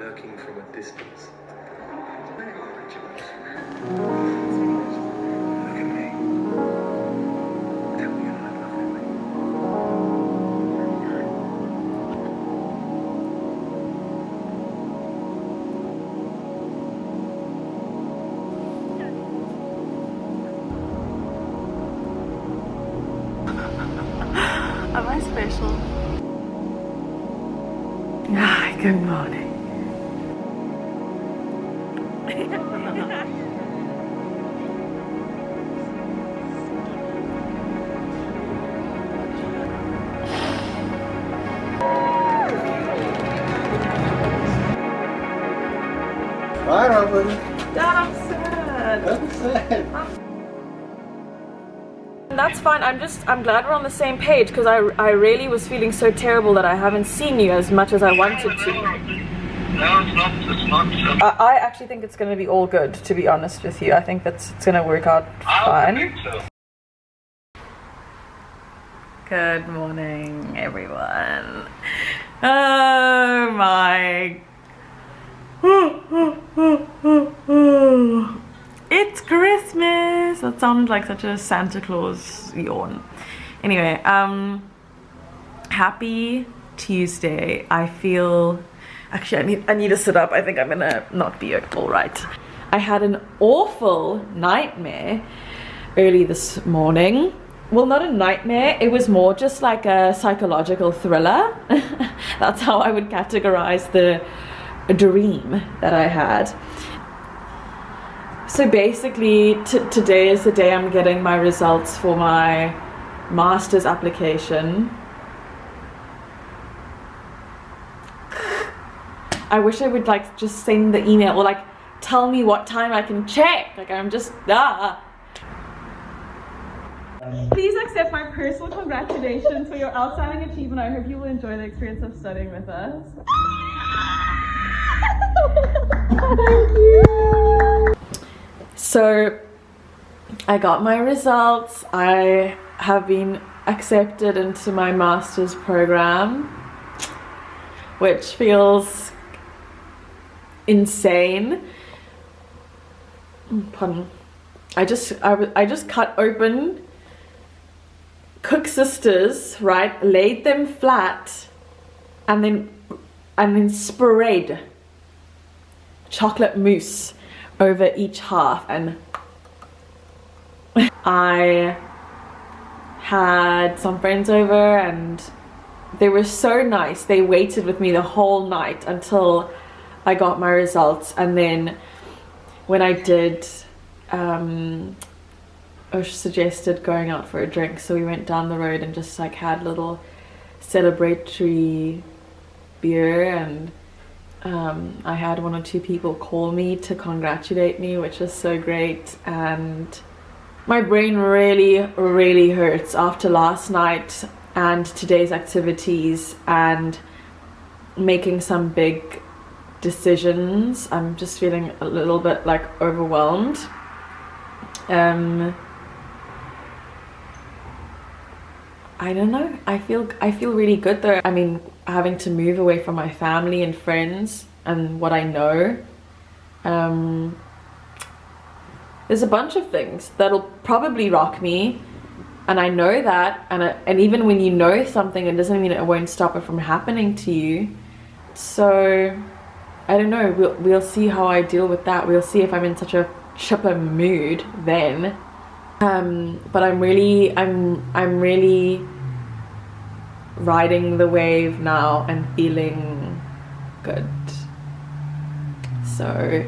lurking from a distance. Look at me. Tell me you're not in love with me. Am I special? Hi, good morning. Bye, Robyn. Dad, I'm sad. That's sad. That's fine. I'm glad we're on the same page because I really was feeling so terrible that I haven't seen you as much as I wanted to. No, it's not. I actually think it's going to be all good, to be honest with you. I think it's going to work out fine. I think so. Good morning, everyone. Oh my. It's Christmas. That sounded like such a Santa Claus yawn. Anyway, happy Tuesday. I feel, actually I need to sit up. I think I'm gonna not be all right. I had an awful nightmare early this morning. Well, not a nightmare, it was more just like a psychological thriller. That's how I would categorize the dream that I had. So basically, today is the day I'm getting my results for my master's application. I wish I would like just send the email or like tell me what time I can check. Like I'm just Please accept my personal congratulations for your outstanding achievement. I hope you will enjoy the experience of studying with us. Thank you. So I got my results. I have been accepted into my master's program, which feels insane. Pardon. I just cut open Cook Sisters, right? Laid them flat and then spread chocolate mousse over each half, and I had some friends over and they were so nice. They waited with me the whole night until I got my results, and then when I did, Osh suggested going out for a drink, so we went down the road and just like had little celebratory beer, and I had 1 or 2 people call me to congratulate me, which was so great. And my brain really hurts after last night and today's activities and making some big decisions. I'm just feeling a little bit like overwhelmed. I don't know, I feel really good though. I mean, having to move away from my family and friends and what I know, there's a bunch of things that'll probably rock me, and I know that, and even when you know something, it doesn't mean it won't stop it from happening to you. So I don't know, we'll see how I deal with that. We'll see if I'm in such a chipper mood then. But I'm really riding the wave now and feeling good. So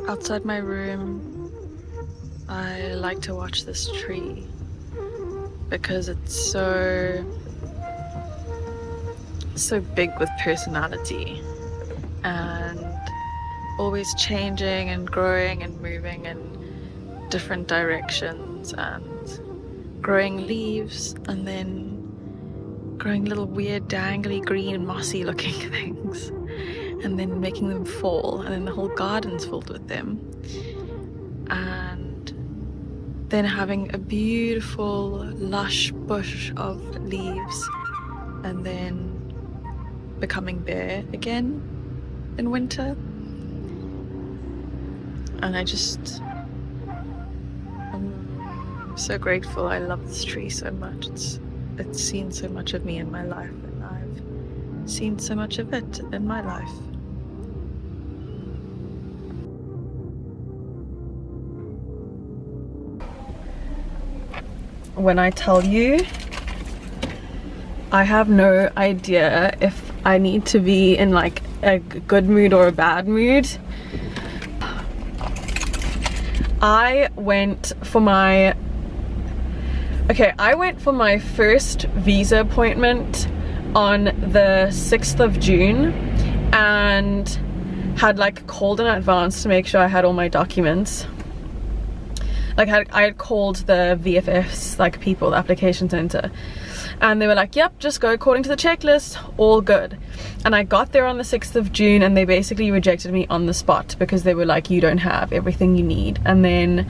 outside my room, I like to watch this tree because it's so so big with personality and always changing and growing and moving in different directions and growing leaves and then growing little weird dangly green mossy looking things and then making them fall, and then the whole garden's filled with them, and then having a beautiful lush bush of leaves and then becoming bare again in winter. And I'm so grateful. I love this tree so much. It's seen so much of me in my life, and I've seen so much of it in my life. When I tell you, I have no idea if I need to be in like a good mood or a bad mood. I went for my first visa appointment on the 6th of June and had like called in advance to make sure I had all my documents. Like I had called the VFS like people, the application center, and they were like, yep, just go according to the checklist, all good. And I got there on the 6th of June and they basically rejected me on the spot because they were like, you don't have everything you need. And then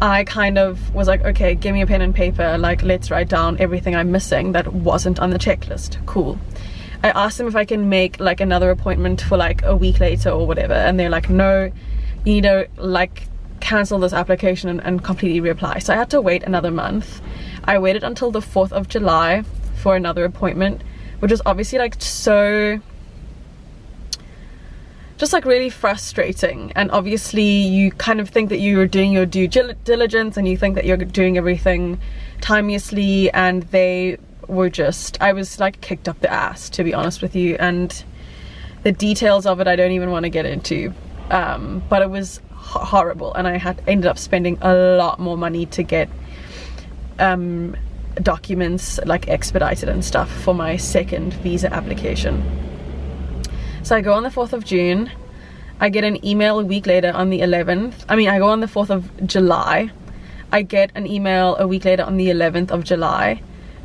I kind of was like, okay, give me a pen and paper, like let's write down everything I'm missing that wasn't on the checklist. Cool. I asked them if I can make like another appointment for like a week later or whatever, and they're like, no, you need to like cancel this application and completely reapply. So I had to wait another month. I waited until the 4th of July for another appointment, which was obviously like so just like really frustrating. And obviously you kind of think that you are doing your due diligence and you think that you're doing everything timeously, and they were just, I was like kicked up the ass, to be honest with you, and the details of it I don't even want to get into, but it was horrible, and I ended up spending a lot more money to get documents like expedited and stuff for my second visa application. So I go on the 4th of June, I get an email a week later on the 11th. I go on the 4th of July, I get an email a week later on the 11th of July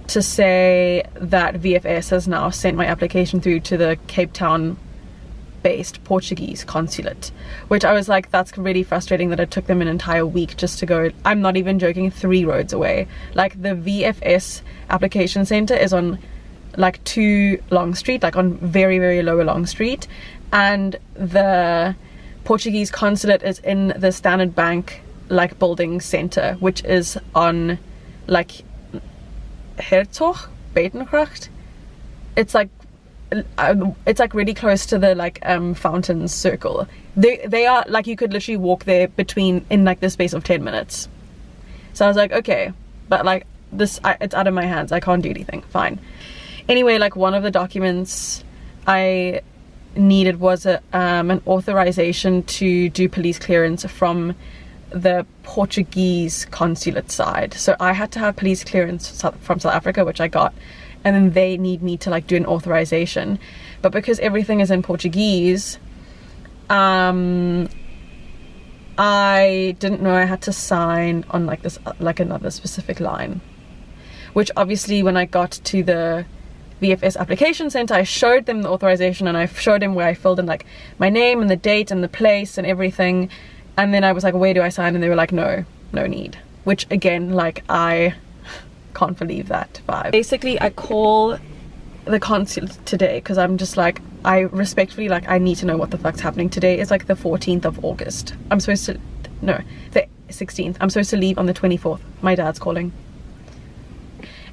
to say that VFS has now sent my application through to the Cape Town based Portuguese consulate, which I was like, that's really frustrating that it took them an entire week just to go. I'm not even joking, 3 roads away. Like the VFS application center is on like 2 Long Street, like on very, very lower Long Street, and the Portuguese consulate is in the Standard Bank like building center, which is on like Hertog Betengracht. It's like really close to the like Fountains Circle. They are like, you could literally walk there in like the space of 10 minutes. So I was like, okay, but like this, it's out of my hands, I can't do anything. Fine. Anyway, like one of the documents I needed was an authorization to do police clearance from the Portuguese consulate side. So I had to have police clearance from South Africa, which I got, and then they need me to like do an authorization. But because everything is in Portuguese, I didn't know I had to sign on like this, like another specific line, which obviously when I got to the VFS application center, I showed them the authorization and I showed them where I filled in like my name and the date and the place and everything. And then I was like, where do I sign? And they were like, no need. Which again, like I can't believe that vibe. Basically, I call the consulate today because I'm just like, I respectfully, like, I need to know what the fuck's happening. Today is like the 14th of August. I'm supposed to, no, the 16th. I'm supposed to leave on the 24th. My dad's calling.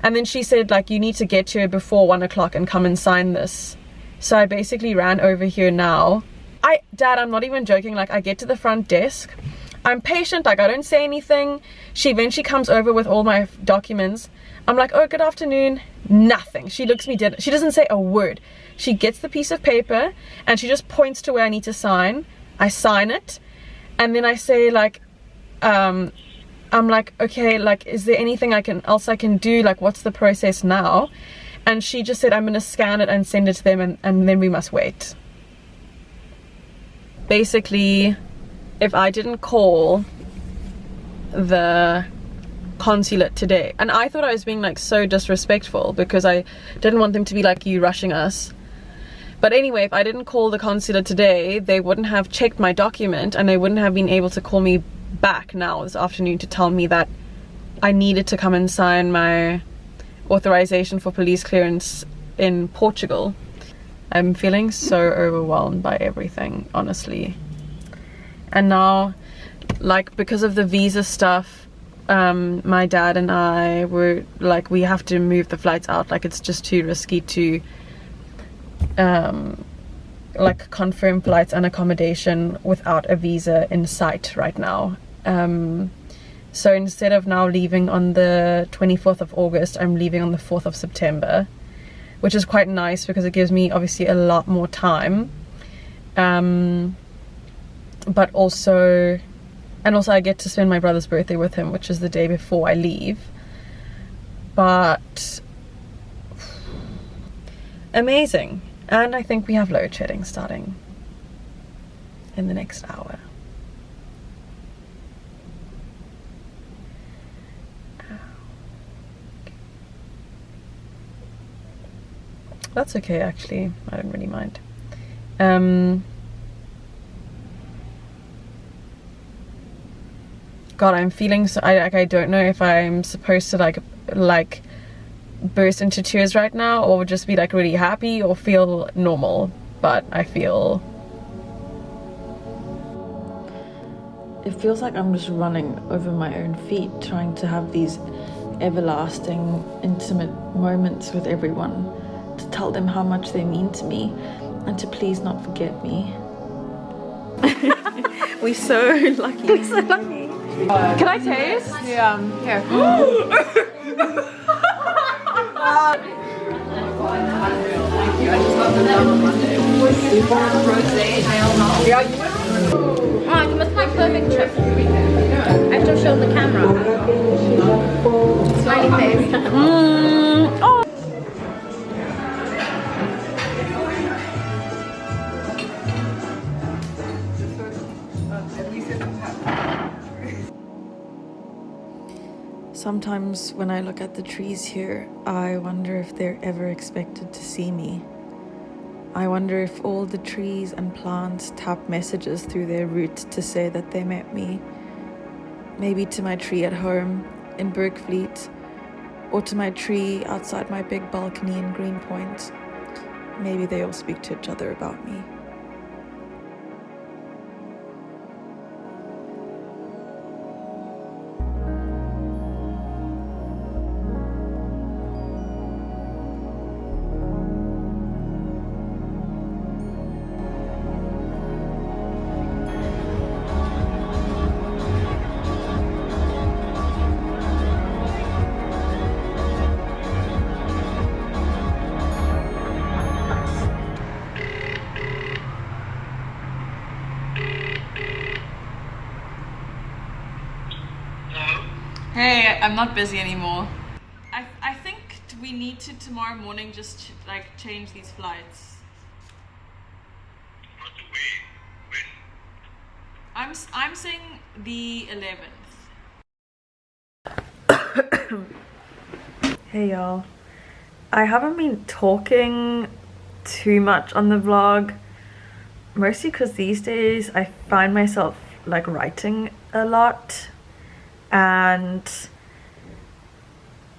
And then she said, like, you need to get here before 1 o'clock and come and sign this. So I basically ran over here now. Dad, I'm not even joking. Like, I get to the front desk. I'm patient, like I don't say anything. She eventually comes over with all my documents. I'm like, oh, good afternoon. Nothing. She looks me dead. She doesn't say a word. She gets the piece of paper and she just points to where I need to sign. I sign it. And then I say like, I'm like, okay, like, is there anything else I can do? Like, what's the process now? And she just said, I'm going to scan it and send it to them, and then we must wait. Basically, if I didn't call the consulate today, and I thought I was being like so disrespectful because I didn't want them to be like, you rushing us. But anyway, if I didn't call the consulate today, they wouldn't have checked my document, and they wouldn't have been able to call me back now this afternoon to tell me that I needed to come and sign my authorization for police clearance in Portugal. I'm feeling so overwhelmed by everything, honestly. And now, like, because of the visa stuff, my dad and I were like, we have to move the flights out. Like, it's just too risky to like confirm flights and accommodation without a visa in sight right now. So instead of now leaving on the 24th of August, I'm leaving on the 4th of September, which is quite nice because it gives me obviously a lot more time. But also I get to spend my brother's birthday with him, which is the day before I leave. But amazing. And I think we have load shedding starting in the next hour. That's okay, actually. I don't really mind. God, I'm feeling so. I don't know if I'm supposed to like burst into tears right now, or just be like really happy, or feel normal. But I feel. It feels like I'm just running over my own feet, trying to have these everlasting, intimate moments with everyone. To tell them how much they mean to me, and to please not forget me. We're so lucky. We're so lucky. Can I taste? Yeah, here. Oh, you must like perfect trip. I have to show the camera. Smiley face. Oh. Sometimes when I look at the trees here, I wonder if they're ever expected to see me. I wonder if all the trees and plants tap messages through their roots to say that they met me. Maybe to my tree at home in Bergfleet, or to my tree outside my big balcony in Greenpoint. Maybe they all speak to each other about me. Hey, I'm not busy anymore. I think we need to tomorrow morning just like change these flights. Not the way. When? I'm saying the 11th. Hey y'all. I haven't been talking too much on the vlog, mostly because these days I find myself like writing a lot. And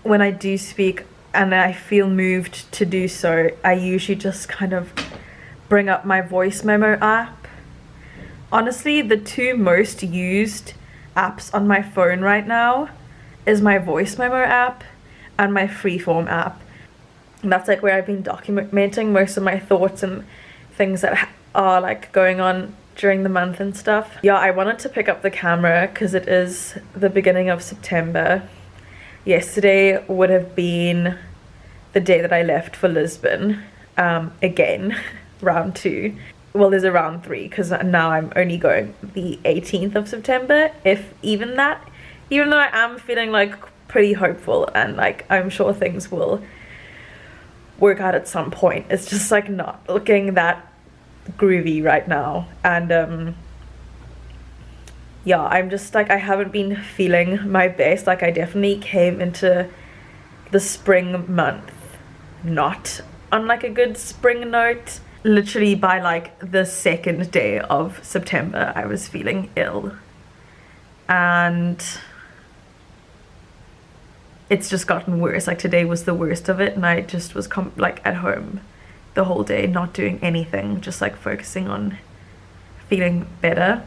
when I do speak and I feel moved to do so, I usually just kind of bring up my voice memo app. Honestly, the two most used apps on my phone right now is my voice memo app and my freeform app. And that's like where I've been documenting most of my thoughts and things that are like going on during the month and stuff. Yeah, I wanted to pick up the camera because it is the beginning of September. Yesterday would have been the day that I left for Lisbon again, round 2. Well, there's a round 3 because now I'm only going the 18th of September, if even that, even though I am feeling like pretty hopeful and like I'm sure things will work out at some point. It's just like not looking that groovy right now, and yeah, I'm just like, I haven't been feeling my best. Like, I definitely came into the spring month not on like a good spring note. Literally by like the second day of September I was feeling ill, and it's just gotten worse. Like, today was the worst of it, and I just was like at home the whole day, not doing anything, just like focusing on feeling better.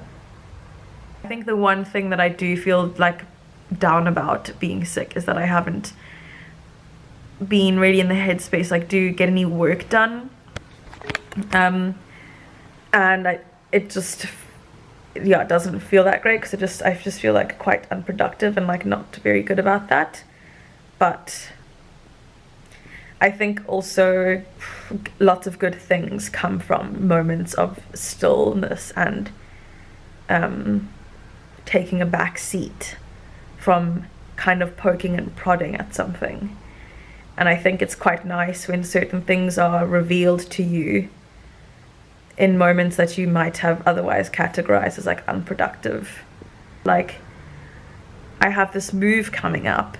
I think the one thing that I do feel like down about being sick is that I haven't been really in the headspace like do get any work done, and it just, yeah, it doesn't feel that great, because I just feel like quite unproductive and like not very good about that. But I think also lots of good things come from moments of stillness and taking a back seat from kind of poking and prodding at something. And I think it's quite nice when certain things are revealed to you in moments that you might have otherwise categorized as like unproductive. Like, I have this move coming up,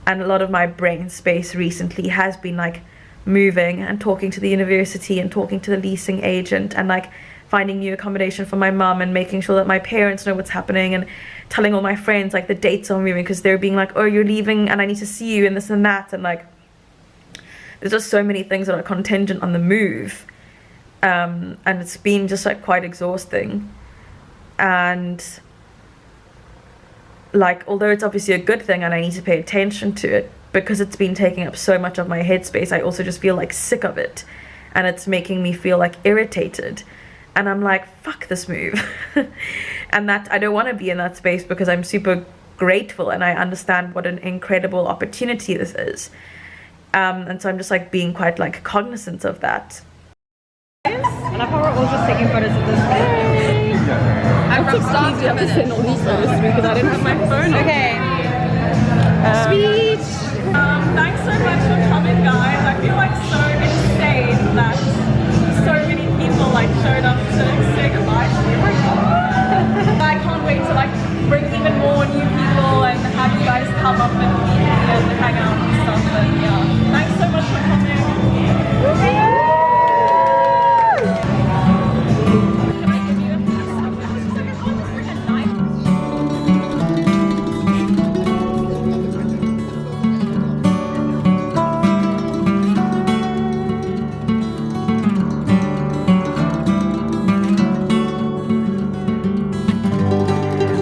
and a lot of my brain space recently has been like moving and talking to the university and talking to the leasing agent and like finding new accommodation for my mum and making sure that my parents know what's happening, and telling all my friends like the dates are moving, because they're being like, oh, you're leaving and I need to see you and this and that, and like there's just so many things that are contingent on the move, and it's been just like quite exhausting. And like, although it's obviously a good thing and I need to pay attention to it, because it's been taking up so much of my headspace, I also just feel like sick of it, and it's making me feel like irritated, and I'm like, fuck this move. And that I don't want to be in that space, because I'm super grateful and I understand what an incredible opportunity this is, and so I'm just like being quite like cognizant of that. And I thought we're all just taking photos of this. I stopped to send all these photos because I didn't have my phone. Okay. Sweet. Thanks so much for coming, guys. I feel like so insane that so many people like showed up to say goodbye to me. I can't wait to like bring even more new people and have you guys come up and meet me and hang out and stuff. And yeah, thanks so much for coming.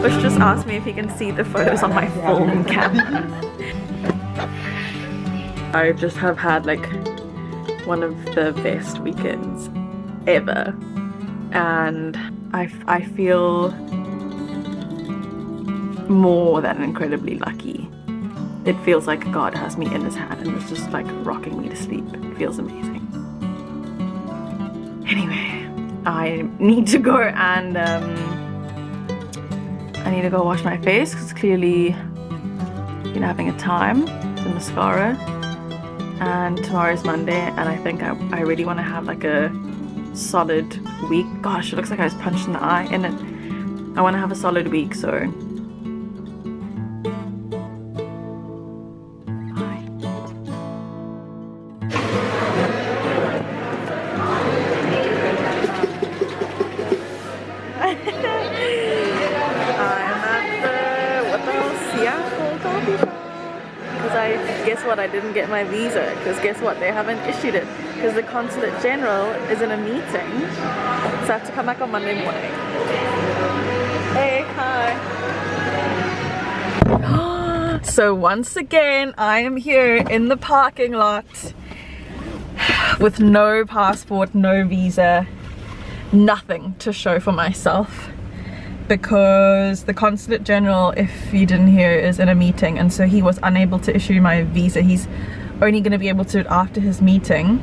Bush just asked me if he can see the photos on my phone camera. I just have had like one of the best weekends ever, and I feel more than incredibly lucky. It feels like God has me in his hand and is just like rocking me to sleep. It feels amazing. Anyway, I need to go and I need to go wash my face, because clearly been having a time with the mascara, and tomorrow's Monday, and I think I really want to have like a solid week. Gosh, it looks like I was punched in the eye in it. I want to have a solid week, so bye. Guess what, I didn't get my visa, because guess what, they haven't issued it, because the consulate general is in a meeting, so I have to come back on Monday morning. Hey, hi. So once again I am here in the parking lot with no passport, no visa, nothing to show for myself, because the consulate general, if you didn't hear, is in a meeting, and so he was unable to issue my visa. He's only going to be able to do it after his meeting.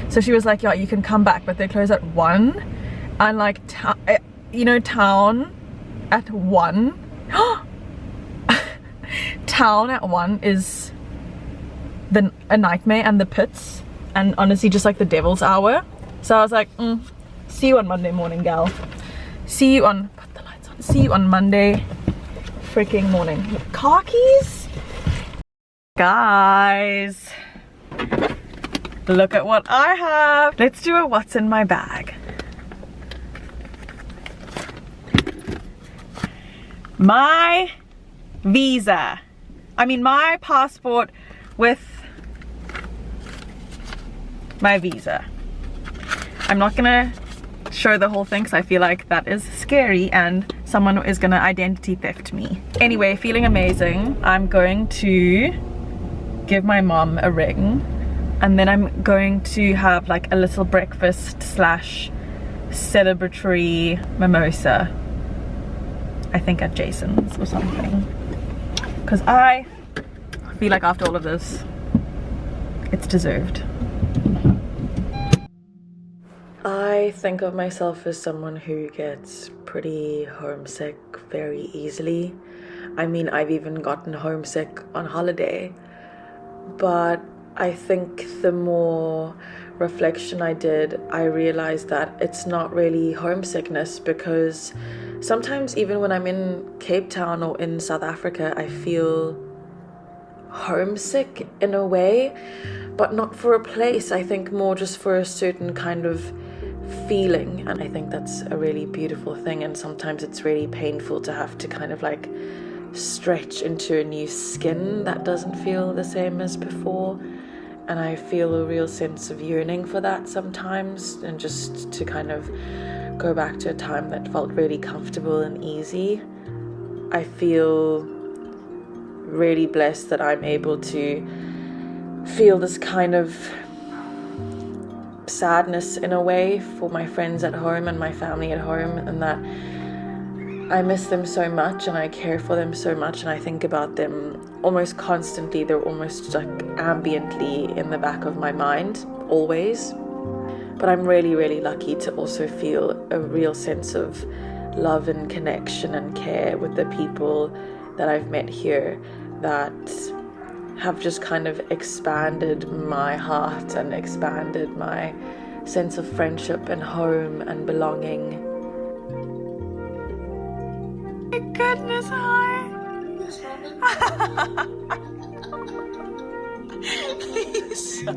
So she was like, yeah, you can come back, but they close at 1, and like you know, town at 1 town at 1 is a nightmare, and the pits and honestly just like the devil's hour. So I was like, see you on Monday morning, gal. See you on, put the lights on. See you on Monday freaking morning. Car keys? Guys, look at what I have. Let's do a what's in my bag. My visa. I mean my passport with my visa. I'm not gonna show the whole thing because I feel like that is scary and someone is gonna identity theft me. Anyway, feeling amazing. I'm going to give my mom a ring and then I'm going to have like a little breakfast slash celebratory mimosa, I think at Jason's or something, because I feel like after all of this it's deserved. I think of myself as someone who gets pretty homesick very easily. I mean, I've even gotten homesick on holiday, but I think the more reflection I did, I realized that it's not really homesickness, because sometimes even when I'm in Cape Town or in South Africa, I feel homesick in a way, but not for a place. I think more just for a certain kind of feeling, and I think that's a really beautiful thing. And sometimes it's really painful to have to kind of like stretch into a new skin that doesn't feel the same as before, and I feel a real sense of yearning for that sometimes, and just to kind of go back to a time that felt really comfortable and easy. I feel really blessed that I'm able to feel this kind of sadness in a way for my friends at home and my family at home, and that I miss them so much and I care for them so much, and I think about them almost constantly. They're almost like ambiently in the back of my mind always. But I'm really, really lucky to also feel a real sense of love and connection and care with the people that I've met here, that have just kind of expanded my heart and expanded my sense of friendship and home and belonging. My goodness, hi. Lisa.